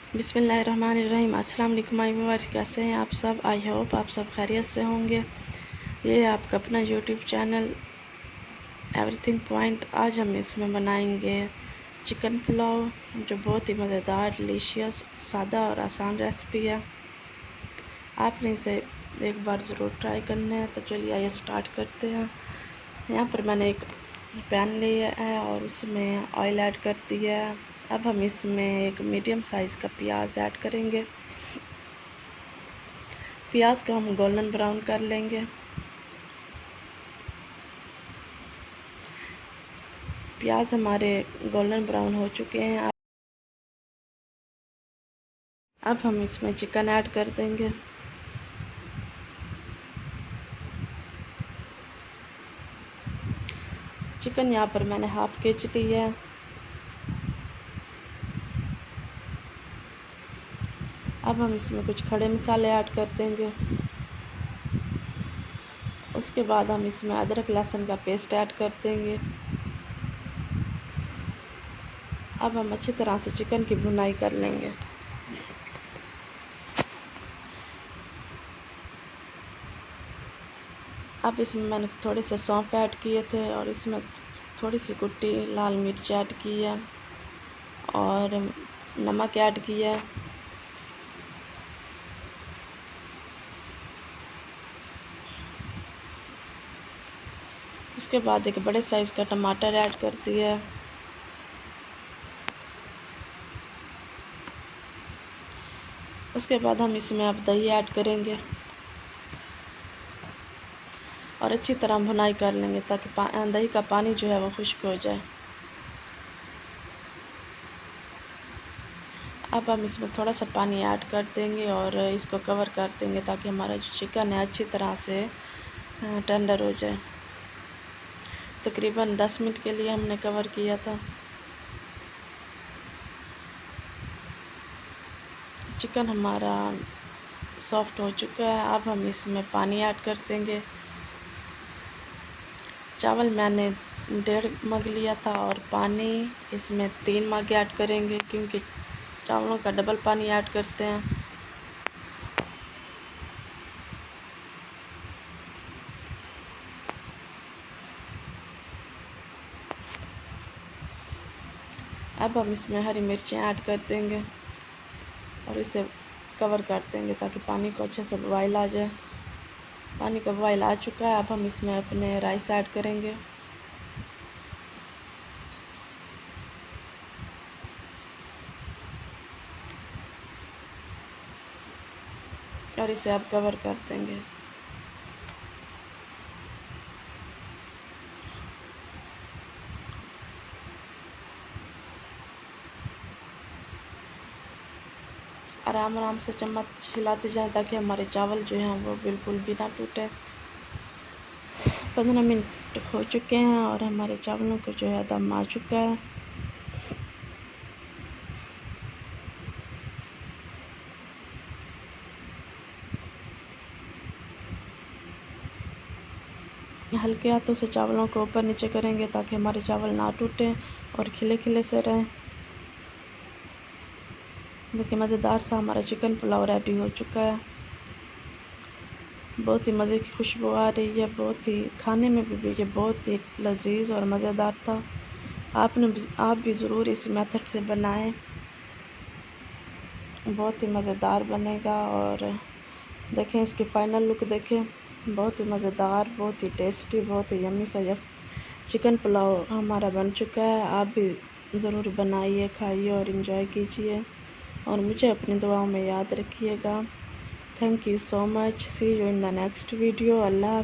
बिस्मिल्लाहिर्रहमानिर्रहीम। अस्सलाम वालेकुम माय व्यूअर्स, कैसे हैं आप सब? आई होप आप सब खैरियत से होंगे। ये आपका अपना यूट्यूब चैनल एवरीथिंग पॉइंट। आज हम इसमें बनाएंगे चिकन पुलाव, जो बहुत ही मज़ेदार, डिलीशियस, सादा और आसान रेसिपी है। आपने इसे एक बार ज़रूर ट्राई करना है। तो चलिए आइए स्टार्ट करते हैं। यहाँ पर मैंने एक पैन लिया है और उसमें ऑयल ऐड कर दिया है। अब हम इसमें एक मीडियम साइज़ का प्याज ऐड करेंगे। प्याज को हम गोल्डन ब्राउन कर लेंगे। प्याज हमारे गोल्डन ब्राउन हो चुके हैं। अब हम इसमें चिकन ऐड कर देंगे। चिकन यहाँ पर मैंने हाफ केजी ली है। अब हम इसमें कुछ खड़े मसाले ऐड कर देंगे। उसके बाद हम इसमें अदरक लहसुन का पेस्ट ऐड कर देंगे। अब हम अच्छी तरह से चिकन की भुनाई कर लेंगे। अब इसमें मैंने थोड़े से सौंफ ऐड किए थे और इसमें थोड़ी सी कुटी लाल मिर्च ऐड की है और नमक ऐड किया है। उसके बाद एक बड़े साइज़ का टमाटर ऐड कर दिया है। उसके बाद हम इसमें अब दही ऐड करेंगे और अच्छी तरह भुनाई कर लेंगे ताकि दही का पानी जो है वो खुश्क हो जाए। अब हम इसमें थोड़ा सा पानी ऐड कर देंगे और इसको कवर कर देंगे ताकि हमारा जो चिकन है अच्छी तरह से टेंडर हो जाए। तकरीबन 10 मिनट के लिए हमने कवर किया था। चिकन हमारा सॉफ्ट हो चुका है। अब हम इसमें पानी ऐड कर देंगे। चावल मैंने 1.5 मग लिया था और पानी इसमें 3 मग ऐड करेंगे, क्योंकि चावलों का डबल पानी ऐड करते हैं। अब हम इसमें हरी मिर्चें ऐड कर देंगे और इसे कवर कर देंगे ताकि पानी को अच्छे से बॉयल आ जाए। पानी का बॉयल आ चुका है। अब हम इसमें अपने राइस ऐड करेंगे। और इसे अब कवर कर देंगे। आराम आराम से चम्मच हिलाते जाएं ताकि हमारे चावल जो हैं वो बिल्कुल भी ना टूटे। 15 मिनट हो चुके हैं और हमारे चावलों को जो है दम आ चुका है। हल्के हाथों से चावलों को ऊपर नीचे करेंगे ताकि हमारे चावल ना टूटें और खिले खिले से रहें। देखिए, मज़ेदार सा हमारा चिकन पुलाव रेडी हो चुका है। बहुत ही मज़े की खुशबू आ रही है। बहुत ही खाने में भी ये बहुत ही लजीज और मज़ेदार था। आप भी ज़रूर इस मेथड से बनाएं। बहुत ही मज़ेदार बनेगा। और देखें इसकी फ़ाइनल लुक देखें, बहुत ही मज़ेदार, बहुत ही टेस्टी, बहुत ही यम्मी सा चिकन पुलाव हमारा बन चुका है। आप भी ज़रूर बनाइए, खाइए और इन्जॉय कीजिए और मुझे अपनी दुआओं में याद रखिएगा। Thank you so much. See you in the next video. Allah.